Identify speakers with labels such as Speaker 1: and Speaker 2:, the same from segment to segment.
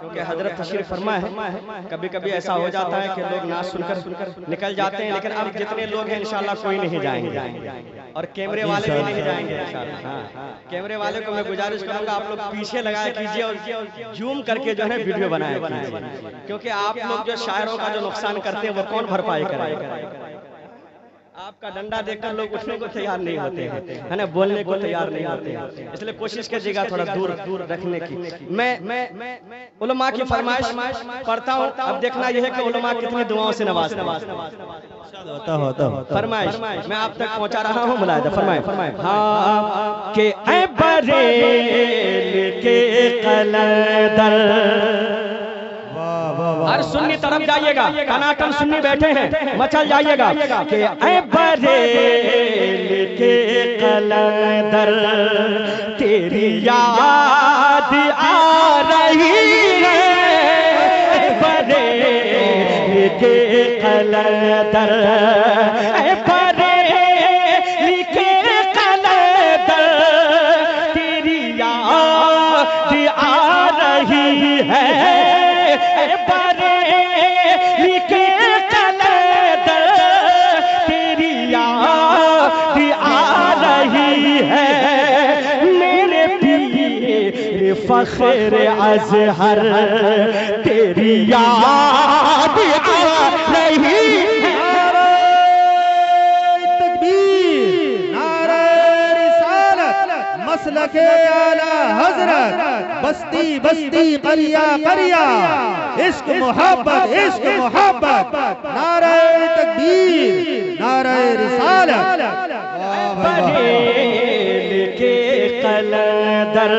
Speaker 1: کیونکہ حضرت تشریف فرما ہے، کبھی کبھی ایسا ہو جاتا ہے کہ لوگ نعت سن کر نکل جاتے ہیں، لیکن اب جتنے لوگ ہیں انشاءاللہ کوئی نہیں جائیں گے اور کیمرے والے بھی نہیں جائیں گے انشاءاللہ۔ کیمرے والے کو میں گزارش کروں گا آپ لوگ پیچھے لگایا کیجئے اور زوم کر کے جو ہے ویڈیو بنایا کیجئے، کیونکہ آپ لوگ جو شاعروں کا جو نقصان کرتے ہیں وہ کون بھرپائی کرے گا؟ آپ کا ڈنڈا دیکھ کر لوگ اٹھنے کو تیار نہیں ہوتے ہیں، ہے نا، بولنے کو تیار نہیں ہوتے ہیں، اس لیے کوشش کیجیے گا تھوڑا دور رکھنے کی۔ میں علماء کی فرمائش پڑھتا ہوں، اب دیکھنا یہ ہے کہ علماء کتنی دعاؤں سے نوازتے ہیں۔ فرمائش میں آپ تک پہنچا رہا ہوں، ملاحظہ فرمائیں۔ ہاں کہ اے بریل کے قلندر، ہر سنی طرف جائیے گا، ٹناٹن سنی بیٹھے ہیں، مچل جائیے گا کہ اے بریل کے قلندر تیری یاد آ رہی ہے، بریل کے قلندر، اے بریل کے قلندر تیری یاد آ رہی ہے، بریلی کے قلندر تیری یاد آ رہی ہے، میرے پیر فخر ازہر تیری یاد آ رہی ہے۔
Speaker 2: تکبیر، نعرہ رسالت، مسلک اعلی حضرت، بستی بستی قریہ قریہ، عشق محبت عشق محبت، نعرہ تکبیر، نعرہ رسالت۔
Speaker 1: بریل کے قلندر،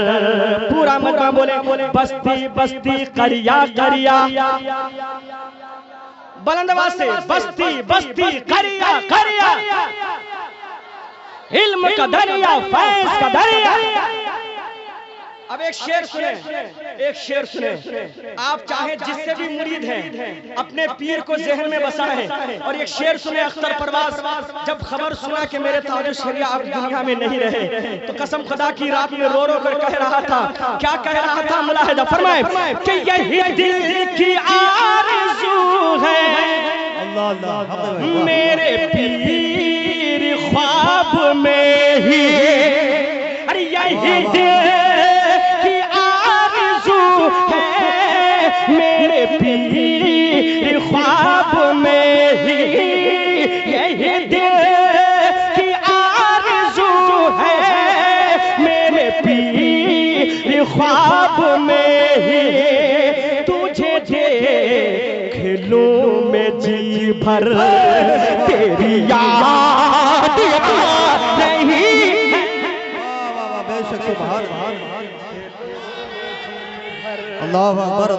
Speaker 1: پورا مجمع بولے، بستی بستی قریہ قریہ، بلند آواز سے، بستی بستی قریہ قریہ، علم کا دریا فیض کا دریا۔ اب ایک شعر سنیں، آپ چاہیں جس سے بھی مرید ہیں اپنے پیر کو ذہن میں بسائیں اور ایک شعر سنیں۔ اختر پرواز جب خبر سنا کہ میرے تاج الشریعہ اب دنیا میں نہیں رہے تو قسم خدا کی رات میں رو کر کہہ رہا تھا، کیا کہہ رہا تھا؟ ملاحظہ فرمائیں کہ یہی دل کی آرزو ہے، میرے پیر خواب میں ہی، ارے یہی دل میرے پیر خواب میں ہی، یہی دل کی آرزو ہے، میرے پیر خواب میں ہی، تجھے دیکھ لوں میں جی بھر تیری یاد آ رہی ہے۔
Speaker 2: بے شک سبحان اللہ اکبر،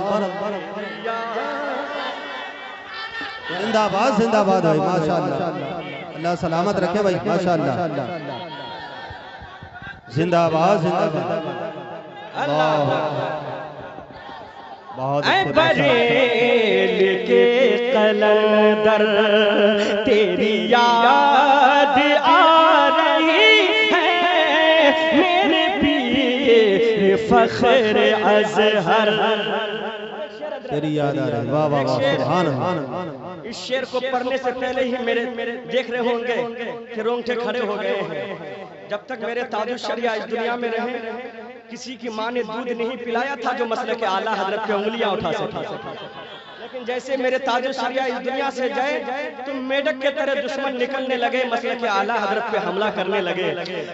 Speaker 2: زندہ باد زندہ باد بھائی، ماشاءاللہ، اللہ سلامت رکھے بھائی، ماشاءاللہ، زندہ باد زندہ باد، بہت
Speaker 1: اے بریل کے قلندر تیری یاد آ رہی ہے، میرے پیر فخر ازہر
Speaker 2: تیری یاد آ رہی ہے۔ واہ واہ واہ، سبحان اللہ۔
Speaker 1: اس شعر کو پڑھنے سے پہلے ہی میرے دیکھ رہے ہوں گے کہ رونگٹے کھڑے ہو گئے ہیں۔ جب تک میرے تاج الشریعہ اس دنیا میں رہے کسی کی ماں نے دودھ نہیں پلایا تھا جو مسلک اعلیٰ حضرت پہ انگلیاں اٹھا سکے، لیکن جیسے میرے تاج الشریعہ اس دنیا سے گئے تو میڈک کے طرح دشمن نکلنے لگے، مسلک اعلیٰ حضرت پہ حملہ کرنے لگے۔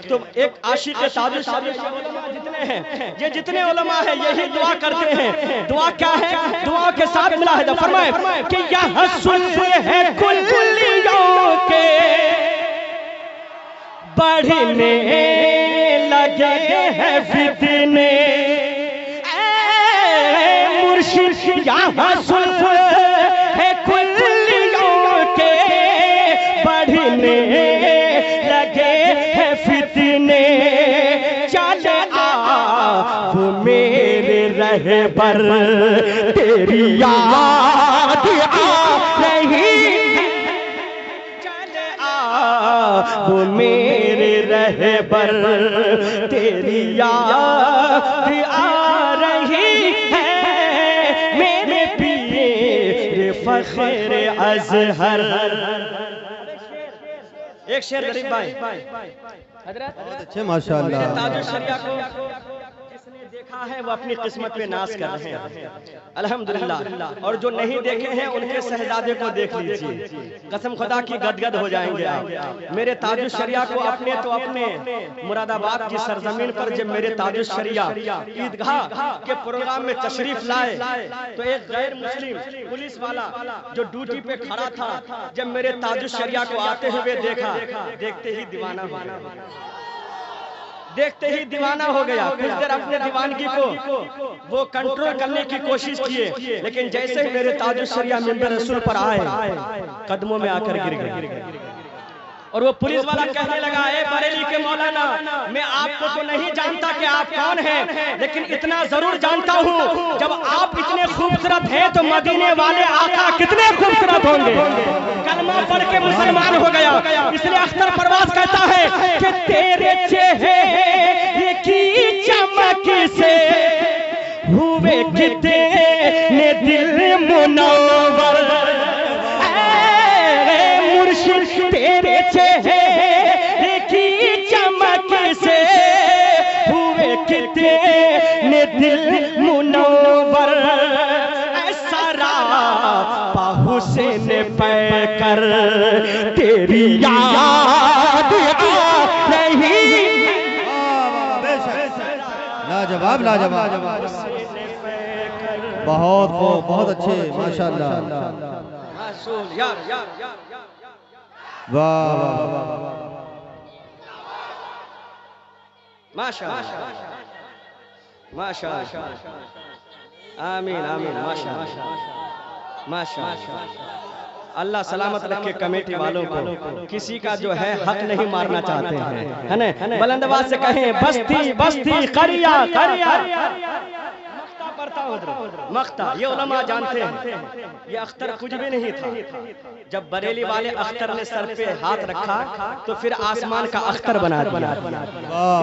Speaker 1: تو ایک عاشق تاج الشریعہ جتنے ہیں، یہ جتنے علماء ہیں یہی دعا کرتے ہیں۔ دعا کیا ہے؟ دعا کے ساتھ ملاحظہ فرمائیں کہ یہ سلح ہے کلیوں کے بڑھنے لگے ہیں فتنے، اے مرشد یہاں سلح ہے کلیوں کے بڑھنے لگے ہیں فتنے، چل آ وہ میرے رہبر تیری یاد آ رہی ہے، چل آ وہ میرے رہبر تیری یاد آ رہی ہے، فخر ازہر. ایک شعر غریب بھائی. حضرت
Speaker 2: بہت اچھے ماشاءاللہ.
Speaker 1: تاج الشریعہ کو جس نے دیکھا ہے وہ اپنی قسمت پہ ناز کر رہے ہیں الحمدللہ. اور جو نہیں دیکھے ہیں ان کے شہزادے کو دیکھ لیجئے, قسم خدا کی گدگد ہو جائیں گے آپ. میرے تاج الشریعہ کو اپنے تو اپنے مراد آباد کی سرزمین پر جب میرے تاج الشریعہ عیدگاہ کے پروگرام میں تشریف لائے تو ایک غیر مسلم پولیس والا جو ڈیوٹی پہ کھڑا تھا جب میرے تاج الشریعہ کو آتے ہوئے دیکھا, دیکھتے ہی دیوانہ ہو گیا. دیکھتے ہی دیوانہ ہو گیا. کچھ دیر اپنے دیوانگی کو وہ کنٹرول کرنے کی کوشش کیے, لیکن جیسے ہی میرے تاج الشریعہ منبر رسول پر آئے قدموں میں آ کر گر گئے. اور وہ پولیس والا کہنے لگا, اے بریلی کے مولانا, میں آپ کو تو نہیں جانتا کہ آپ کون ہیں, لیکن اتنا ضرور جانتا ہوں جب آپ اتنے خوبصورت ہیں تو مدینے والے آقا کتنے خوبصورت ہوں گے. کلمہ پڑھ کے مسلمان ہو گیا. اس لیے اختر پرواز کہتا ہے کہ تیرے چہرے کی چمک سے ہوئے کتنے دل منور. تیرے چہرے کی چمک سے ہوئے کتنے دل منور. سراپا حسین پہ کر تیری یاد نہیں.
Speaker 2: لاجواب لاجواب. بہت بہت اچھے ماشاءاللہ. واہ
Speaker 1: ماشاءاللہ ماشاءاللہ. آمین آمین. ماشاءاللہ. اللہ سلامت رکھے کمیٹی والوں کو. کسی کا جو ہے حق نہیں مارنا چاہتے ہیں, ہے نا. بلند آواز سے کہیں بستی بستی قریہ قریہ. مقتا یہ علماء جانتے ہیں یہ اختر کچھ بھی نہیں تھا. جب بریلی والے اختر نے سر پہ ہاتھ رکھا تو پھر آسمان کا اختر بنا دیا.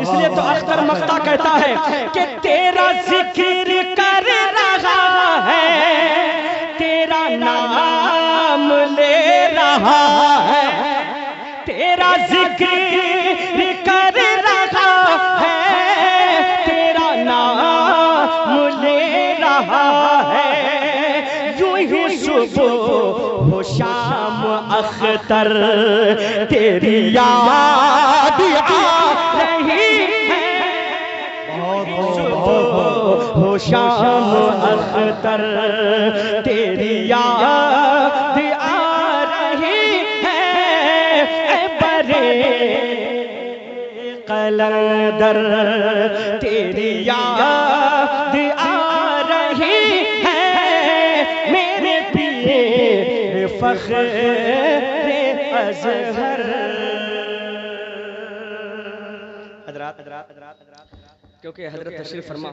Speaker 1: اس لیے تو اختر مقتا کہتا ہے کہ تیرا ذکر کر رہا ہے, تیرا نام لے رہا ہے, تیرا ذکر کر رہا ہے, تیرا نام لے رہا ہے. یوں ہی صبح و شام اختر تیری یاد آ رہی ہے. صبح و شام اختر تیری یاد آ رہی ہے. اے برے قلندر تیری یاد آ رہی ہے. میرے پیے فخر ازہر. حضرات کیونکہ حضرت تشریف فرما